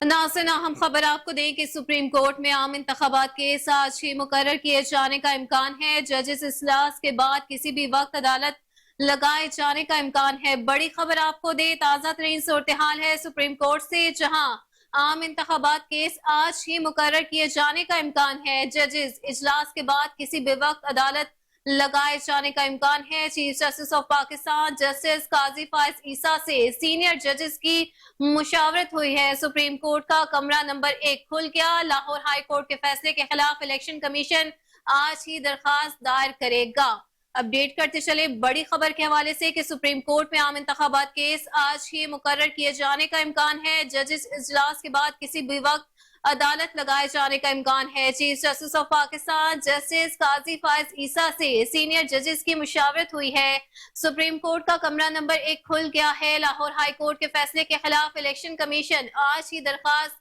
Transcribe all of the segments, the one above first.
नाज़रीन, अहम खबर आपको दें कि सुप्रीम कोर्ट में आम इंतखाबात केस आज ही मुकर्रर किए जाने का इम्कान है। जजेस इजलास के बाद किसी भी वक्त अदालत लगाए जाने का इम्कान है। बड़ी खबर आपको दें, ताज़ा तरीन सूरत हाल है सुप्रीम कोर्ट से, जहां आम इंतखाबात केस आज ही मुकर्रर किए जाने का इम्कान है। जजेस इजलास के बाद किसी भी वक्त अदालत लगाए जाने का इम्कान है। Chief justice of Pakistan justice Qazi Faez Isa से सीनियर जजेस की मुशावरत हुई है। सुप्रीम कोर्ट का कमरा नंबर 1 खुल गया। लाहौर हाई कोर्ट के फैसले के खिलाफ इलेक्शन कमीशन आज ही दरखास्त दायर करेगा। अपडेट करते चले बड़ी खबर के हवाले से कि सुप्रीम कोर्ट में आम इंतखाबात केस आज ही मुकर्रर किए जाने का इम्कान है। जजेस इजलास के बाद किसी भी वक्त अदालत लगाए जाने का इम्कान है। Chief justice of Pakistan justice Qazi Faez Isa से सीनियर जजेस की मुशावरत हुई है। सुप्रीम कोर्ट का कमरा नंबर 1 खुल गया है। लाहौर हाई कोर्ट के फैसले के खिलाफ इलेक्शन कमीशन आज ही दरखास्त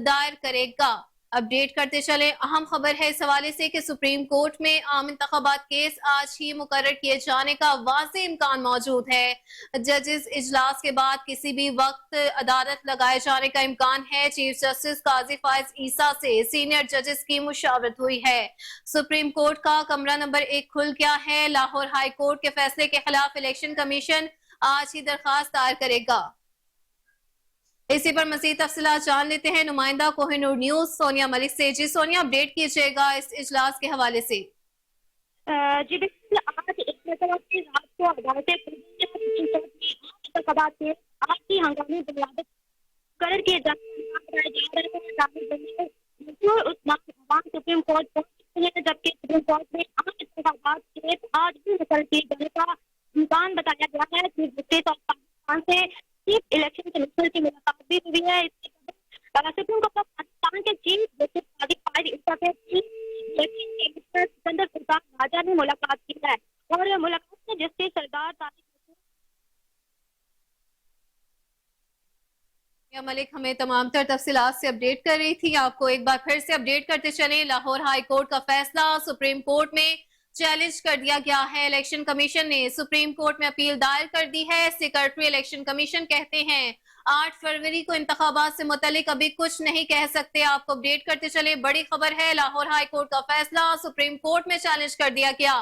दायर करेगा। अपडेट करते चले अहम खबर है इस हवाले से कि सुप्रीम कोर्ट में आम इंतखाबात केस आज ही मुकर्रर किए जाने का वाज़ेह इम्कान मौजूद है। जजेस इजलास के बाद किसी भी वक्त अदालत लगाए जाने का इम्कान है। चीफ जस्टिस काजी फायज ईसा से सीनियर जजेस की मुशावरत हुई है। सुप्रीम कोर्ट का कमरा नंबर 1 खुल गया है। लाहौर हाई कोर्ट के फैसले के खिलाफ इलेक्शन कमीशन आज ही दरखास्त दायर करेगा। इसी पर मजीद तफसीलात जान लेते हैं नुमाइंदा कोहिनूर न्यूज सोनिया मलिक से। जी सोनिया, अपडेट कीजिएगा इस इजलास के हवाले से। जी बिल्कुल, आज एक रात को अदालतें इंतखाबात के आज की हंगामी बुनियादी मुकर्रर किए जाने सुप्रीम कोर्ट पहुंच चुके हैं, जबकि सुप्रीम कोर्ट में आम इंतखाबात के आज भी मुकर्रर किए जाने का इम्कान बताया गया है। चीफ जस्टिस ऑफ पाकिस्तान से चीफ इलेक्शन कमिश्नर की मुलाकात भी हुई है। सुप्रीम कोर्ट ऑफ पाकिस्तान के चीफ जस्टिस काजी फायज ईसा से इलेक्शन कमिश्नर सिकंदर सुल्तान राजा ने मुलाकात की है और मुलाकात में जस्टिस सरदार मलिक हमें तमाम तर तफसीलात से अपडेट कर रही थी। आपको एक बार फिर से अपडेट करते चले, लाहौर हाई कोर्ट का फैसला सुप्रीम कोर्ट में चैलेंज कर दिया गया है। इलेक्शन कमीशन ने सुप्रीम कोर्ट में अपील दायर कर दी है। सेक्रेटरी इलेक्शन कमीशन कहते हैं 8 फरवरी को इंतखाबात से मुतलिक अभी कुछ नहीं कह सकते। आपको अपडेट करते चले बड़ी खबर है, लाहौर हाई कोर्ट का फैसला सुप्रीम कोर्ट में चैलेंज कर दिया गया।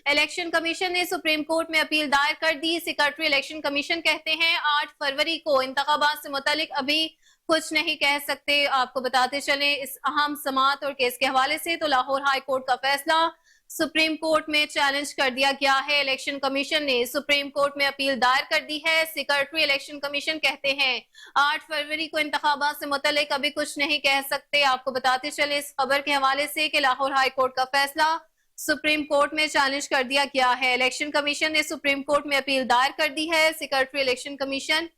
इलेक्शन कमीशन ने सुप्रीम कोर्ट में अपील दायर कर दी। सेक्रेटरी इलेक्शन कमीशन कहते हैं 8 फरवरी को इंतखाबात से मुतलिक अभी कुछ नहीं कह सकते। आपको बताते चले इस अहम समात और केस के हवाले से, तो लाहौर हाई कोर्ट का फैसला सुप्रीम कोर्ट में चैलेंज कर दिया गया है। इलेक्शन कमीशन ने सुप्रीम कोर्ट में अपील दायर कर दी है। सेक्रेटरी इलेक्शन कमीशन कहते हैं 8 फरवरी को इंतखाबात से मुतल्लिक अभी कुछ नहीं कह सकते। आपको बताते चले इस खबर के हवाले से कि लाहौर हाई कोर्ट का फैसला सुप्रीम कोर्ट में चैलेंज कर दिया गया है। इलेक्शन कमीशन ने सुप्रीम कोर्ट में अपील दायर कर दी है। Secretary election commission.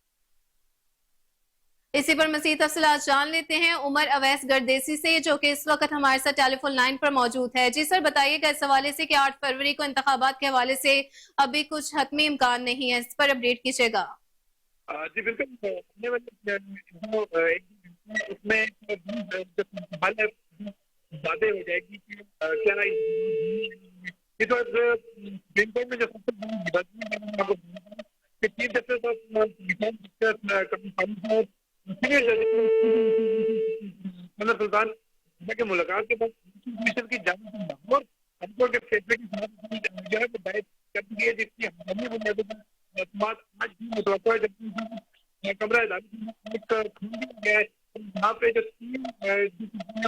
इसी पर मज़ीद तफसीलात जान लेते हैं उमर अवैस गर्देसी से, जो कि इस वक्त हमारे साथ टेलीफोन लाइन पर मौजूद है। जी सर, बताइएगा इस हवाले से कि 8 फरवरी को इंतखाबात के हवाले से अभी कुछ हतमी इम्कान नहीं है, इस पर अपडेट कीजिएगा। जी बिल्कुल, उसमें बातें हो जाएगी कि क्या इस वक्त सुप्रीम कोर्ट में जो सबसे बड़ी चीफ जस्टिस ऑफ मतलब सुल्तान की मुलाकात के बाद कमीशन की जांच लाहौर हाईकोर्ट के फैसले की जो है वो दायर कर दी है, जिसकी हंगामी बुनियादों पर बात आज भी मुतवक्को है। जबकि कमरा अदालत में खोल दिया गया है, यहाँ पे जो तीन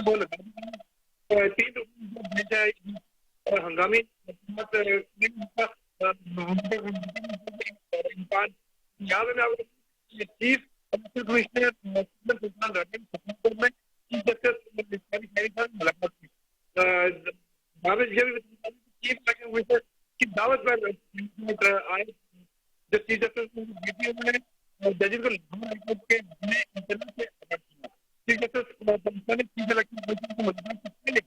वो लगा दी गई है, 3 भेजा है और हंगामी इम्कान यहाँ पे मैं आपको chief commissioner Sultan Raja supreme court में चीफ जस्टिस मुलाकात की। चीफ कमिश्नर की दावत पर आए जो चीफ जस्टिस उन्होंने जजेस को लाहौर हाईकोर्ट के इंटरनल से अलर्ट किया। चीफ जस्टिस पाकिस्तान ने चीफ इलेक्शन कमीशन को मुलाकात से पहले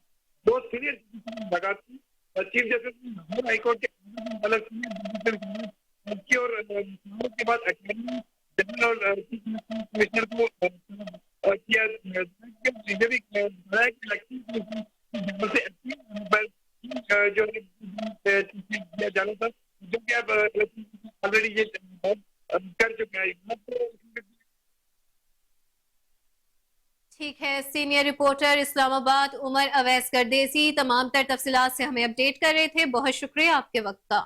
2 सीनियर मुलाकात की। चीफ जस्टिस लाहौर हाईकोर्ट के अलग की और के बाद अटॉर्नी जनरल और चीफ कमिश्नर को किया भी बताया कि इलेक्शन से जो किया जाना था, जो कि अब ऑलरेडी ये कर चुका है। ठीक है, सीनियर रिपोर्टर इस्लामाबाद उमर अवैस गर्देसी तमाम तर तफसीलात से हमें अपडेट कर रहे थे। बहुत शुक्रिया आपके वक्त का।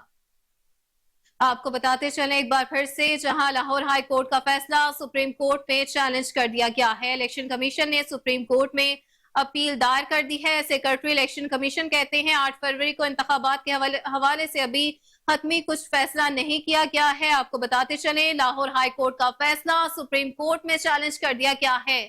आपको बताते चलें एक बार फिर से, जहां लाहौर हाई कोर्ट का फैसला सुप्रीम कोर्ट में चैलेंज कर दिया गया है। इलेक्शन कमीशन ने सुप्रीम कोर्ट में अपील दायर कर दी है। सेक्रेटरी इलेक्शन कमीशन कहते हैं 8 फरवरी को इंतखाबात के हवाले से अभी हतमी कुछ फैसला नहीं किया गया है। आपको बताते चले लाहौर हाई कोर्ट का फैसला सुप्रीम कोर्ट में चैलेंज कर दिया गया है।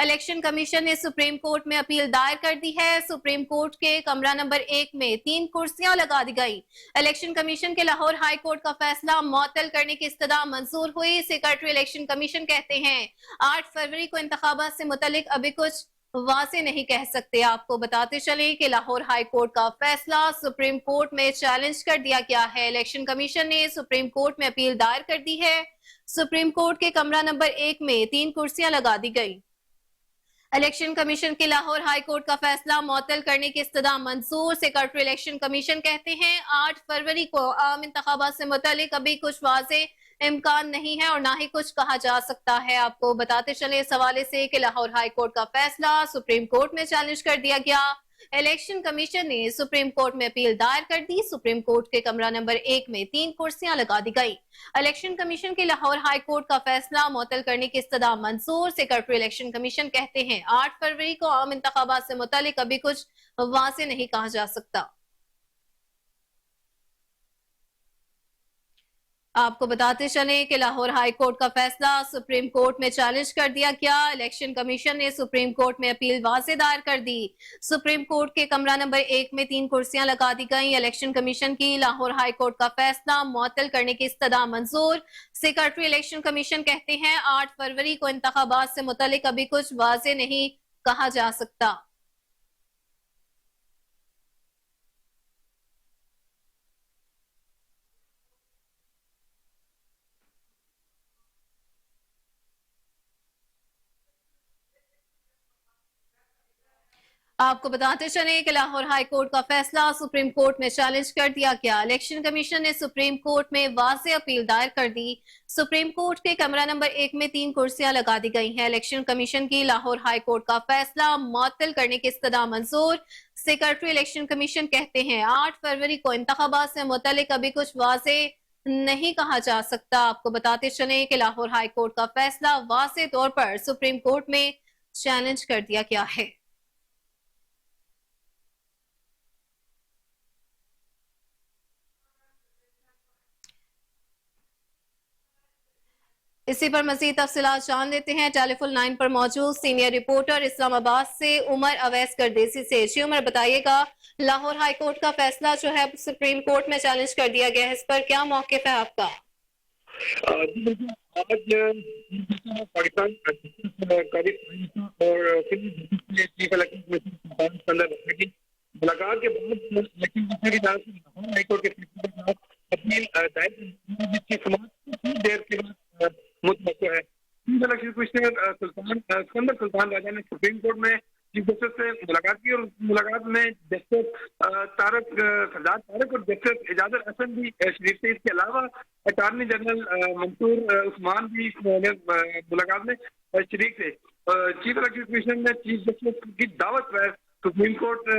इलेक्शन कमीशन ने सुप्रीम कोर्ट में अपील दायर कर दी है। सुप्रीम कोर्ट के कमरा नंबर 1 में 3 कुर्सियां लगा दी गई। इलेक्शन कमीशन के लाहौर हाई कोर्ट का फैसला मुअत्तल करने की इस्तदा मंजूर हुई। सेक्रेटरी इलेक्शन कमीशन कहते हैं 8 फरवरी को इंतखाबात से मुतल्लिक अभी कुछ वाजे नहीं कह सकते। आपको बताते चले कि लाहौर हाई कोर्ट का फैसला सुप्रीम कोर्ट में चैलेंज कर दिया गया है। इलेक्शन कमीशन ने सुप्रीम कोर्ट में अपील दायर कर दी है। सुप्रीम कोर्ट के कमरा नंबर 1 में 3 कुर्सियां लगा दी गई। इलेक्शन कमीशन के लाहौर हाई कोर्ट का फैसला मुअत्तल करने की इस्तदा मंजूर। सेक्रेटरी इलेक्शन कमीशन कहते हैं 8 फरवरी को आम इंतखाबात से मुतल्लिक अभी कुछ वाजे इम्कान नहीं है और ना ही कुछ कहा जा सकता है। आपको बताते चले इस हवाले से कि लाहौर हाई कोर्ट का फैसला सुप्रीम कोर्ट में चैलेंज कर दिया गया। इलेक्शन कमीशन ने सुप्रीम कोर्ट में अपील दायर कर दी। सुप्रीम कोर्ट के कमरा नंबर 1 में 3 कुर्सियां लगा दी गई। इलेक्शन कमीशन के लाहौर हाई कोर्ट का फैसला मुअत्तल करने की इस्तदा मंजूर। सेक्रेटरी इलेक्शन कमीशन कहते हैं 8 फरवरी को आम इंतखाबात से मुतल्लिक अभी कुछ वाज़ेह नहीं कहा जा सकता। आपको बताते चले कि लाहौर हाई कोर्ट का फैसला सुप्रीम कोर्ट में चैलेंज कर दिया गया। इलेक्शन कमीशन ने सुप्रीम कोर्ट में अपील वाज़ेह दायर कर दी। सुप्रीम कोर्ट के कमरा नंबर 1 में 3 कुर्सियां लगा दी गई। इलेक्शन कमीशन की लाहौर हाई कोर्ट का फैसला मुअत्तल करने की इस्तदा मंजूर। सेक्रेटरी इलेक्शन कमीशन कहते हैं 8 फरवरी को इंतखाबात से मुतल्लिक अभी कुछ वाज़ेह नहीं कहा जा सकता। आपको बताते चले कि लाहौर हाई कोर्ट का फैसला सुप्रीम कोर्ट में चैलेंज कर दिया गया। इलेक्शन कमीशन ने सुप्रीम कोर्ट में वाज़ेह अपील दायर कर दी। सुप्रीम कोर्ट के कमरा नंबर 1 में 3 कुर्सियां लगा दी गई हैं। इलेक्शन कमीशन की लाहौर हाई कोर्ट का फैसला मुअत्तल करने की इस्तदा मंजूर। सेक्रेटरी इलेक्शन कमीशन कहते हैं 8 फरवरी को इंतखाबात से मुतल्लिक अभी कुछ वाज़ेह नहीं कहा जा सकता। आपको बताते चले कि लाहौर हाई कोर्ट का फैसला वाज़ेह तौर पर सुप्रीम कोर्ट में चैलेंज कर दिया गया है। इसी पर मजीद तफसीलात जान लेते हैं। टेलीफोन लाइन पर मौजूद सीनियर रिपोर्टर इस्लामाबाद से उमर अवैस गर्देसी से। जी उमर, बताइएगा लाहौर हाई कोर्ट का फैसला जो है सुप्रीम कोर्ट में चैलेंज कर दिया गया है, इस पर क्या मौक़िफ़ है आपका? आज पाकिस्तान और चीफ इलेक्शन कमीशन की मुलाकात के बाद इलेक्शन कमीशन की तरफ से लाहौर हाई कोर्ट के फैसले के खिलाफ अपील दायर जिसकी समाप्ति कुछ देर के बाद मुतवक्किल है। Chief election commissioner Sikandar Sultan Raja ने सुप्रीम कोर्ट में चीफ जस्टिस से मुलाकात की और मुलाकात में जस्टिस सरदार तारक और जस्टिस इजाजत हसन भी शरीफ थे। इसके अलावा अटॉर्नी जनरल मंसूर उस्मान भी मुलाकात में शरीक थे। चीफ इलेक्शन कमीशन ने चीफ जस्टिस की दावत पर सुप्रीम कोर्ट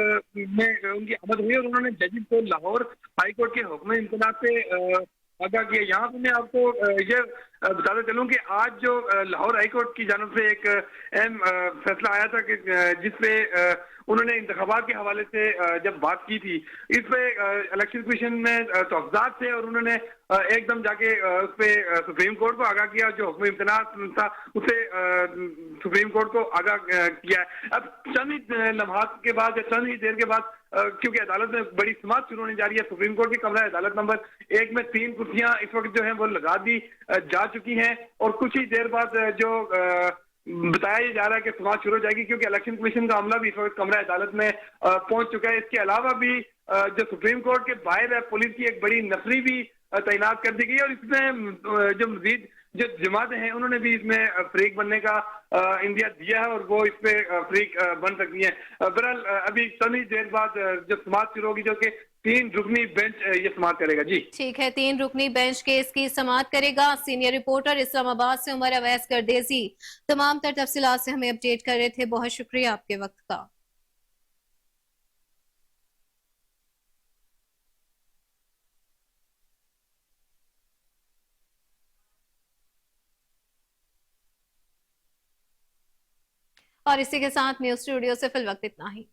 में उनकी आमद हुई और उन्होंने जजेस को लाहौर हाई कोर्ट के हुक्म इम्तनाज से आगाह किया। यहाँ पर मैं आपको ये बताता चलूँ कि आज जो लाहौर हाई कोर्ट की जानब से एक अहम फैसला आया था कि जिसपे उन्होंने इंतखाबात के हवाले से जब बात की थी, इस पे इलेक्शन कमीशन में तहफ़्ज़ात थे और उन्होंने एकदम जाके उस पर सुप्रीम कोर्ट को आगाह किया। जो हुक्म इम्तनाज था उसे सुप्रीम कोर्ट को आगाह किया। अब चंद ही लम्हात के बाद या चंद ही देर के बाद क्योंकि अदालत में बड़ी समाअत शुरू होने जा रही है, सुप्रीम कोर्ट की कमरा अदालत नंबर 1 में 3 कुर्सियां इस वक्त जो है वो लगा दी जा चुकी हैं और कुछ ही देर बाद जो बताया जा रहा है कि समाअत शुरू हो जाएगी, क्योंकि इलेक्शन कमीशन का अमला भी इस वक्त कमरा अदालत में पहुंच चुका है। इसके अलावा भी जो सुप्रीम कोर्ट के बाहर है, पुलिस की एक बड़ी नफरी भी तैनात कर दी गई और इसमें जो मजीद जो जमातें हैं उन्होंने भी इसमें फ्रीक बनने का इंडिया दिया है और वो इस पे फ्रीक बन सकती हैं। बहरहाल अभी चंद ही देर बाद जब समाअत शुरू होगी, जो कि 3 रुकनी बेंच ये समाप्त करेगा जी। ठीक है, 3 रुकनी बेंच केस की समाअत करेगा। सीनियर रिपोर्टर इस्लामाबाद से उमर अवैस गर्देजी तमाम तर तफसीलात से हमें अपडेट कर रहे थे। बहुत शुक्रिया आपके वक्त का। और इसी के साथ न्यूज स्टूडियो से फिल वक्त इतना ही।